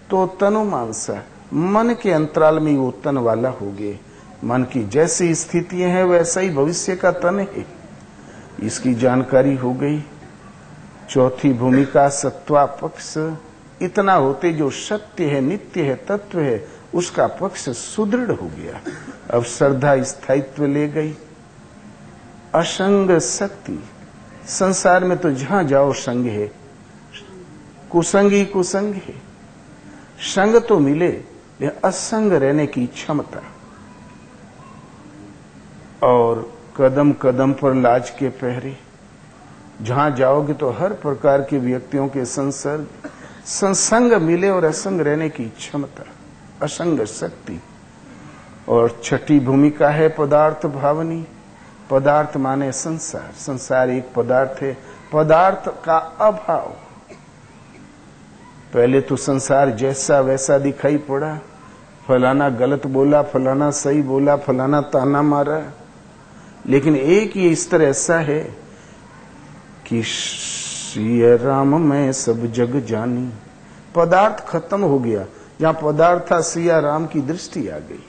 तो तनु मानसा, मन के अंतराल में वो तन वाला हो गए। मन की जैसी स्थितियां हैं वैसा ही भविष्य का तन है, इसकी जानकारी हो गई। चौथी भूमिका सत्वा पक्ष, इतना होते जो सत्य है, नित्य है, तत्व है, उसका पक्ष सुदृढ़ हो गया। अब श्रद्धा स्थायित्व ले गई। असंग शक्ति, संसार में तो जहां जाओ संग है, कुसंगी कुसंग है। संग तो मिले, असंग रहने की क्षमता। और कदम कदम पर लाज के पहरे, जहां जाओगे तो हर प्रकार के व्यक्तियों के संसंग मिले और असंग रहने की क्षमता, असंग शक्ति। और छठी भूमिका है पदार्थ भावनी। पदार्थ माने संसार, संसार एक पदार्थ है, पदार्थ का अभाव। पहले तो संसार जैसा वैसा दिखाई पड़ा, फलाना गलत बोला, फलाना सही बोला, फलाना ताना मारा, लेकिन एक ये इस तरह ऐसा है कि श्री राम में सब जग जानी। पदार्थ खत्म हो गया, जहां पदार्थ था सिया राम की दृष्टि आ गई।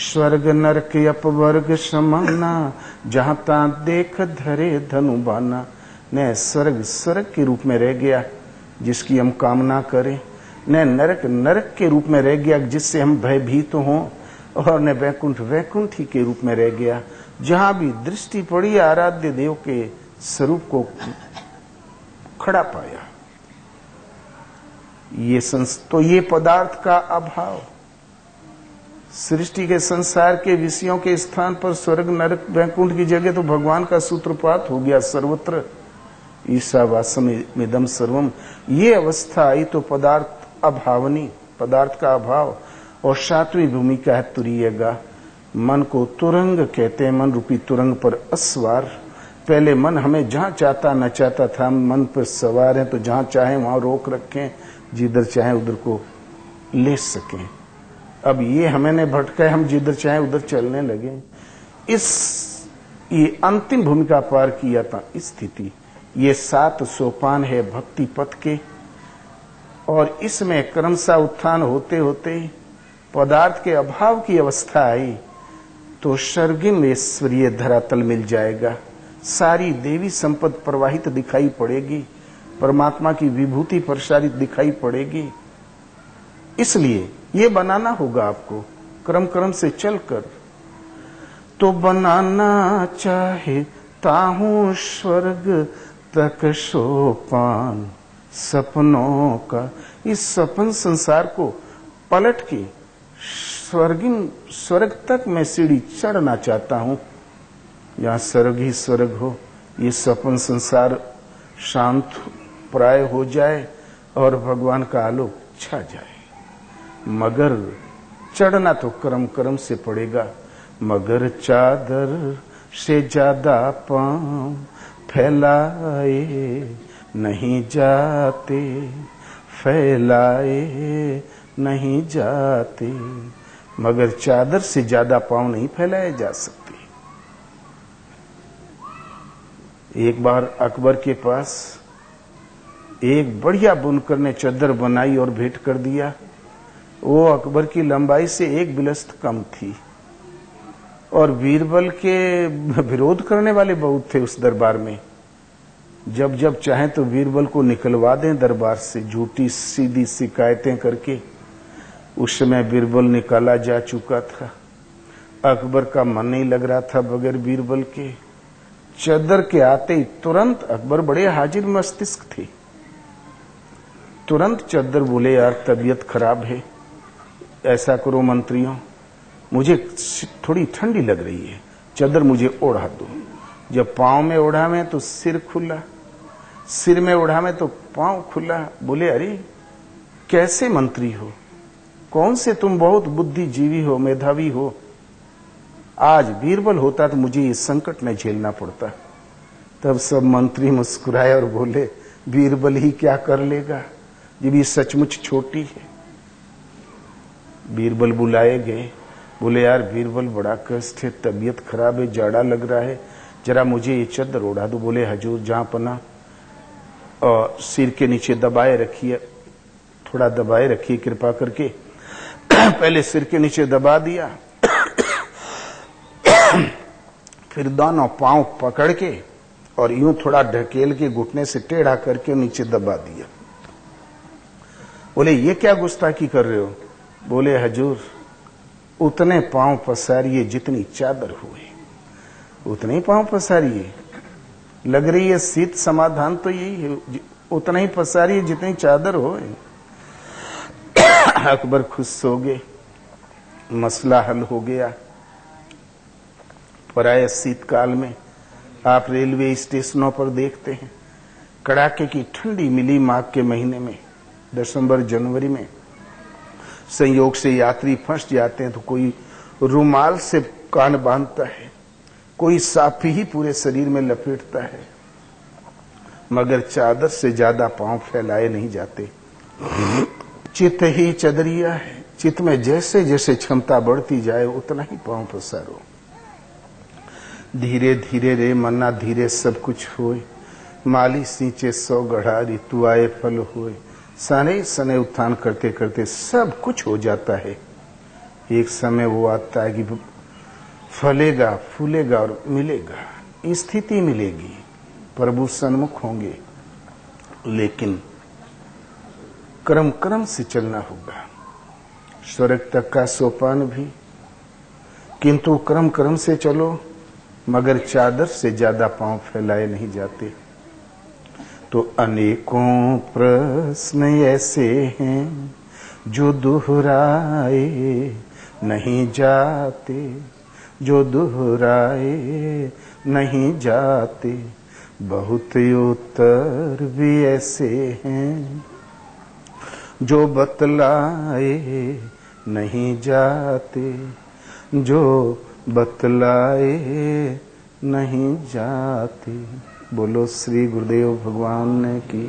स्वर्ग नरक अपवर्ग समाना, जहां ता देख धरे धनुबाना। न स्वर्ग स्वर्ग के रूप में रह गया जिसकी हम कामना करें, न नरक नरक के रूप में रह गया जिससे हम भयभीत हों, और न वैकुंठ वैकुंठ ही के रूप में रह गया। जहां भी दृष्टि पड़ी आराध्य देव के स्वरूप को खड़ा पाया। तो ये पदार्थ का अभाव, सृष्टि के संसार के विषयों के स्थान पर स्वर्ग नरक वैकुंठ की जगह तो भगवान का सूत्रपात हो गया सर्वत्र। ईशावासमिदं सर्वम, ये अवस्था आई तो पदार्थ अभावनी, पदार्थ का अभाव। और सातवीं भूमिका है तुरीयगा। मन को तुरंग कहते हैं, मन रूपी तुरंग पर अस्वार। पहले मन हमें जहां चाहता न चाहता था, मन पर सवार है तो जहां चाहे वहां रोक रखें, जिधर चाहे उधर को ले सकें। अब ये हमें भटका, हम जिधर चाहे उधर चलने लगे। ये अंतिम भूमिका पार किया था स्थिति। ये 7 सोपान है भक्ति पथ के, और इसमें क्रमशः उत्थान होते होते पदार्थ के अभाव की अवस्था आई तो स्वर्गिम ऐश्वर्य धरातल मिल जाएगा। सारी देवी संपद प्रवाहित दिखाई पड़ेगी, परमात्मा की विभूति प्रसारित दिखाई पड़ेगी। इसलिए ये बनाना होगा आपको क्रम क्रम से चलकर। तो बनाना चाहे ताहू स्वर्ग तक सोपान सपनों का, इस सपन संसार को पलट के स्वर्ग तक मैं सीढ़ी चढ़ना चाहता हूं, यहां स्वर्ग ही स्वर्ग हो। ये सपन संसार शांत प्राय हो जाए और भगवान का आलोक छा जाए। मगर चढ़ना तो क्रम क्रम से पड़ेगा। मगर चादर से ज्यादा पांव फैलाए नहीं जाते, फैलाए नहीं जाते। मगर चादर से ज्यादा पांव नहीं फैलाए जा सकते। एक बार अकबर के पास एक बढ़िया बुनकर ने चादर बनाई और भेंट कर दिया। वो अकबर की लंबाई से 1 बिलस्त कम थी, और बीरबल के विरोध करने वाले बहुत थे उस दरबार में। जब जब चाहे तो बीरबल को निकलवा दें दरबार से, झूठी सीधी शिकायतें करके। उस समय बीरबल निकाला जा चुका था। अकबर का मन नहीं लग रहा था बगैर बीरबल के। चादर के आते ही तुरंत, अकबर बड़े हाजिर मस्तिष्क थे, तुरंत चादर बोले, यार तबीयत खराब है, ऐसा करो मंत्रियों, मुझे थोड़ी ठंडी लग रही है, चादर मुझे ओढ़ा दो। जब पांव में ओढ़ा में तो सिर खुला, सिर में ओढ़ा में तो पांव खुला। बोले, अरे कैसे मंत्री हो, कौन से तुम बहुत बुद्धिजीवी हो, मेधावी हो। आज बीरबल होता तो मुझे ये संकट न झेलना पड़ता। तब सब मंत्री मुस्कुराए और बोले, बीरबल ही क्या कर लेगा, ये भी सचमुच छोटी है। बीरबल बुलाए गए। बोले, यार बीरबल बड़ा कष्ट है, तबीयत खराब है, जाड़ा लग रहा है, जरा मुझे ये चादर ओढ़ा दो। बोले, हजूर जहां पना और सिर के नीचे दबाए रखिए, थोड़ा दबाए रखिए कृपा करके। पहले सिर के नीचे दबा दिया, फिर दोनों पांव पकड़ के और यूं थोड़ा ढकेल के घुटने से टेढ़ा करके नीचे दबा दिया। बोले ये क्या गुस्ताखी कर रहे हो? बोले हजूर उतने पांव पसारिए जितनी चादर हुए, उतने ही पांव पसारिए। लग रही है शीत समाधान तो यही है, उतना ही पसारिए जितनी चादर हो। अकबर खुश हो गए, मसला हल हो गया। पराय शीतकाल में आप रेलवे स्टेशनों पर देखते हैं कड़ाके की ठंडी मिली माघ के महीने में, दिसंबर जनवरी में संयोग से यात्री फंस जाते हैं तो कोई रुमाल से कान बांधता है, कोई साफी ही पूरे शरीर में लपेटता है, मगर चादर से ज्यादा पांव फैलाए नहीं जाते। चित्त ही चदरिया है, चित्त में जैसे जैसे क्षमता बढ़ती जाए उतना ही पांव पसारो। धीरे धीरे रे मन्ना धीरे सब कुछ होए, माली सींचे 100 गढ़ा ऋतु आए फल होए। सने सने उत्थान करते करते सब कुछ हो जाता है। एक समय वो आता है कि फलेगा फूलेगा और मिलेगा, स्थिति मिलेगी, प्रभु सन्मुख होंगे, लेकिन क्रम क्रम से चलना होगा। स्वर्ग तक का सोपान भी, किंतु क्रम क्रम से चलो, मगर चादर से ज्यादा पांव फैलाए नहीं जाते। तो अनेकों प्रश्न ऐसे हैं जो दोहराए नहीं जाते, जो दोहराए नहीं जाते। बहुत उत्तर भी ऐसे हैं जो बतलाए नहीं जाते, जो बतलाए नहीं जाते। बोलो श्री गुरुदेव भगवान की।